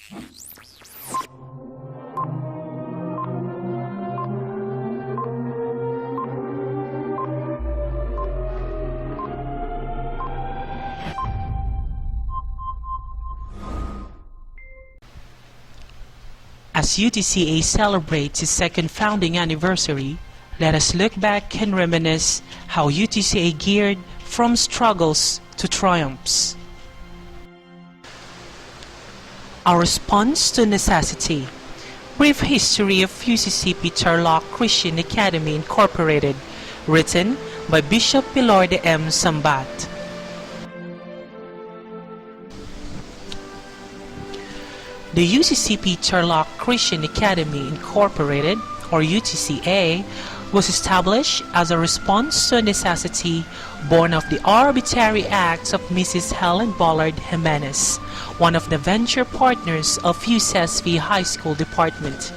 As UTCA celebrates its second founding anniversary, let us look back and reminisce how UTCA geared from struggles to triumphs. Our response to necessity. Brief history of UCCP Tarlac Christian Academy Incorporated, written by Bishop Pilorde M. Sambat. The UCCP Tarlac Christian Academy Incorporated, or UTCA, was established as a response to a necessity born of the arbitrary acts of Mrs. Helen Bollard Jimenez, one of the venture partners of UCSV High School Department.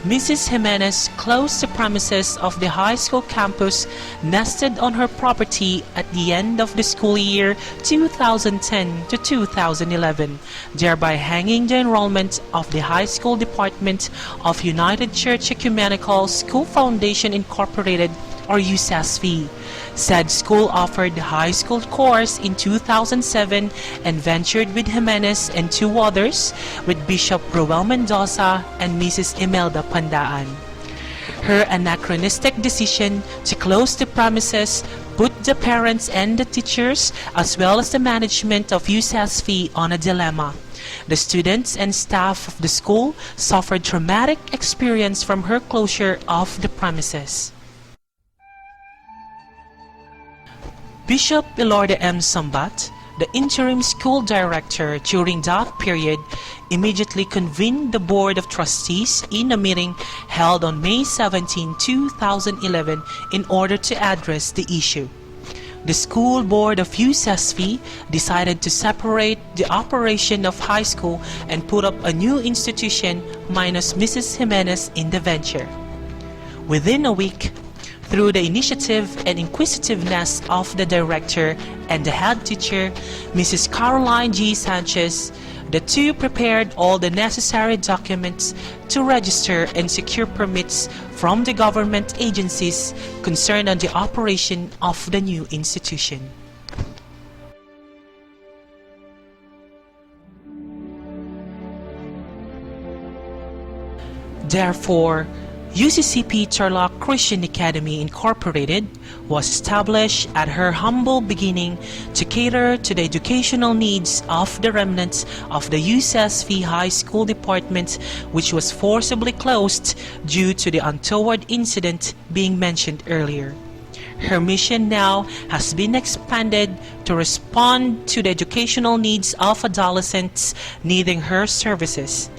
Mrs. Jimenez closed the premises of the high school campus nested on her property at the end of the school year 2010 to 2011, thereby hanging the enrollment of the high school department of United Church Ecumenical School Foundation Incorporated, or UCSV. Said school offered the high school course in 2007 and ventured with Jimenez and two others, with Bishop Roel Mendoza and Mrs. Imelda Pandaan. Her anachronistic decision to close the premises put the parents and the teachers, as well as the management of UCSV, on a dilemma. The students and staff of the school suffered traumatic experience from her closure of the premises. Bishop Pilorde M. Sambat, the interim school director during that period, immediately convened the Board of Trustees in a meeting held on May 17, 2011 in order to address the issue. The school board of UCSV decided to separate the operation of high school and put up a new institution minus Mrs. Jimenez in the venture. Within a week, through the initiative and inquisitiveness of the director and the head teacher, Mrs. Caroline G. Sanchez, the two prepared all the necessary documents to register and secure permits from the government agencies concerned on the operation of the new institution. Therefore, UCCP Tarlac Christian Academy Incorporated was established at her humble beginning to cater to the educational needs of the remnants of the UCSV High School Department, which was forcibly closed due to the untoward incident being mentioned earlier. Her mission now has been expanded to respond to the educational needs of adolescents needing her services.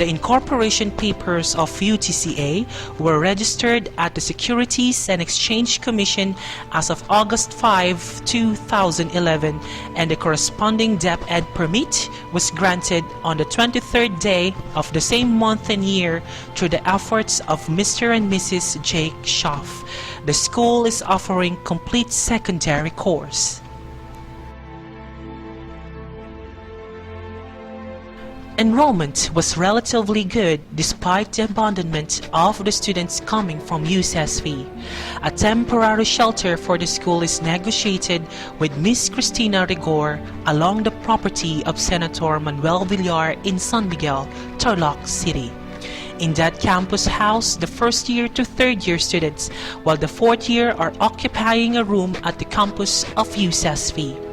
The incorporation papers of UTCA were registered at the Securities and Exchange Commission as of August 5, 2011, and the corresponding DepEd permit was granted on the 23rd day of the same month and year through the efforts of Mr. and Mrs. Jake Schaff. The school is offering complete secondary course. Enrollment was relatively good despite the abandonment of the students coming from UCSV. A temporary shelter for the school is negotiated with Miss Cristina Rigor along the property of Senator Manuel Villar in San Miguel, Tarlac City. In that campus house the first year to third year students, while the fourth year are occupying a room at the campus of UCSV.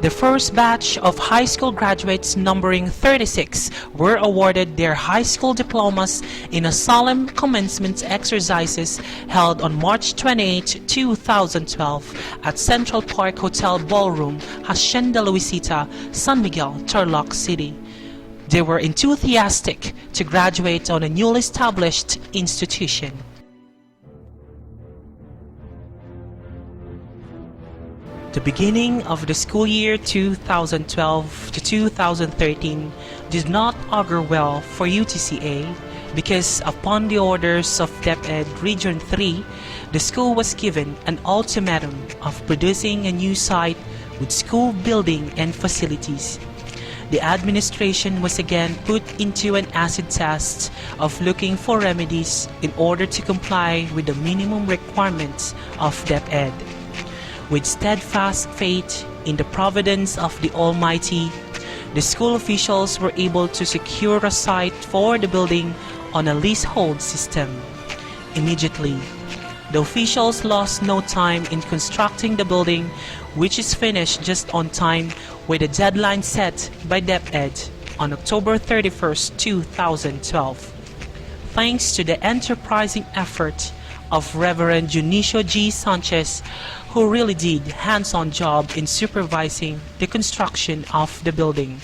The first batch of high school graduates, numbering 36, were awarded their high school diplomas in a solemn commencement exercises held on March 28, 2012 at Central Park Hotel Ballroom, Hacienda Luisita, San Miguel, Tarlac City. They were enthusiastic to graduate on a newly established institution. The beginning of the school year 2012 to 2013 did not augur well for UTCA because upon the orders of DepEd Region 3, the school was given an ultimatum of producing a new site with school building and facilities. the administration was again put into an acid test of looking for remedies in order to comply with the minimum requirements of DepEd. With steadfast faith in the providence of the Almighty, the school officials were able to secure a site for the building on a leasehold system. Immediately, the officials lost no time in constructing the building, which is finished just on time with the deadline set by DepEd on October 31st, 2012. Thanks to the enterprising effort of Reverend Junicio G. Sanchez, who really did hands-on job in supervising the construction of the building.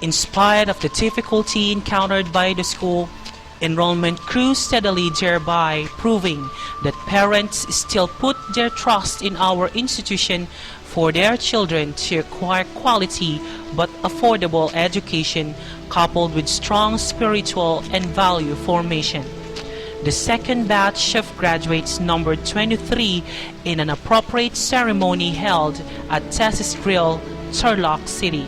In spite of the difficulty encountered by the school, enrollment grew steadily, thereby proving that parents still put their trust in our institution for their children to acquire quality but affordable education coupled with strong spiritual and value formation. The second batch of graduates numbered 23 in an appropriate ceremony held at Tessis Grill, Turlock City.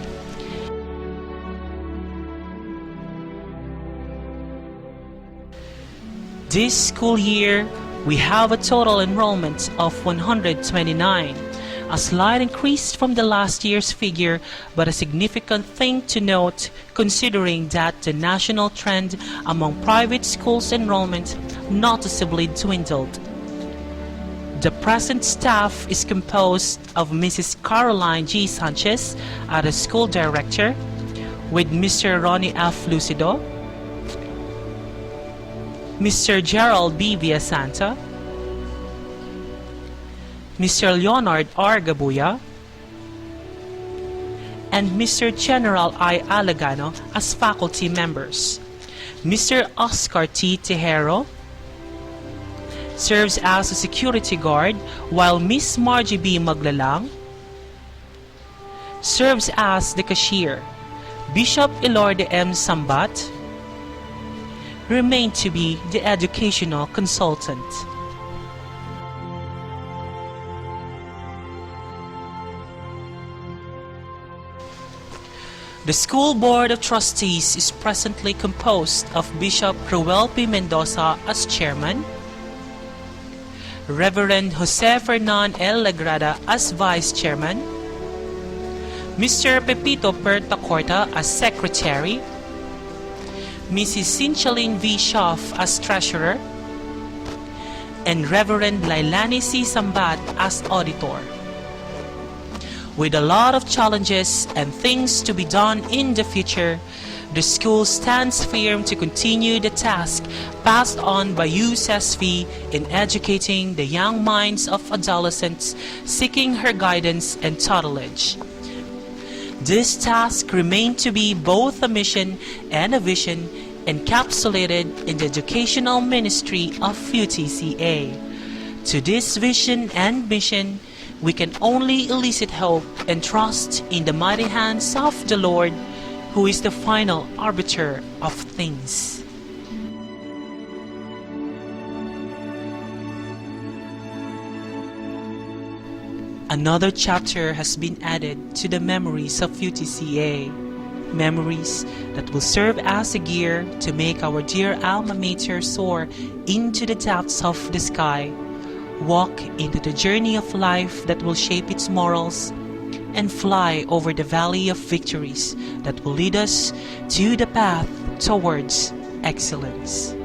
This school year, we have a total enrollment of 129, a slight increase from the last year's figure, but a significant thing to note considering that the national trend among private schools enrollment noticeably dwindled. The present staff is composed of Mrs. Caroline G. Sanchez as the school director, with Mr. Ronnie F. Lucido, Mr. Gerald B. Villasanta, Mr. Leonard R. Gabuya, and Mr. General I. Alagano as faculty members. Mr. Oscar T. Tejero serves as a security guard, while Miss Margie B. Maglalang serves as the cashier. Bishop Elorde M. Sambat remained to be the educational consultant. The School Board of Trustees is presently composed of Bishop Ruel P. Mendoza as chairman, Reverend Jose Fernan L. Lagrada as vice chairman, Mr. Pepito Pertacorta as secretary, Mrs. Cinchalin V. Schaff as treasurer, and Reverend Lailani C. Sambat as auditor. With a lot of challenges and things to be done in the future, the school stands firm to continue the task passed on by USSV in educating the young minds of adolescents seeking her guidance and tutelage. This task remained to be both a mission and a vision encapsulated in the educational ministry of UTCA. To this vision and mission, we can only elicit hope and trust in the mighty hands of the Lord, who is the final arbiter of things. Another chapter has been added to the memories of UTCA, memories that will serve as a gear to make our dear alma mater soar into the depths of the sky, walk into the journey of life that will shape its morals, and fly over the valley of victories that will lead us to the path towards excellence.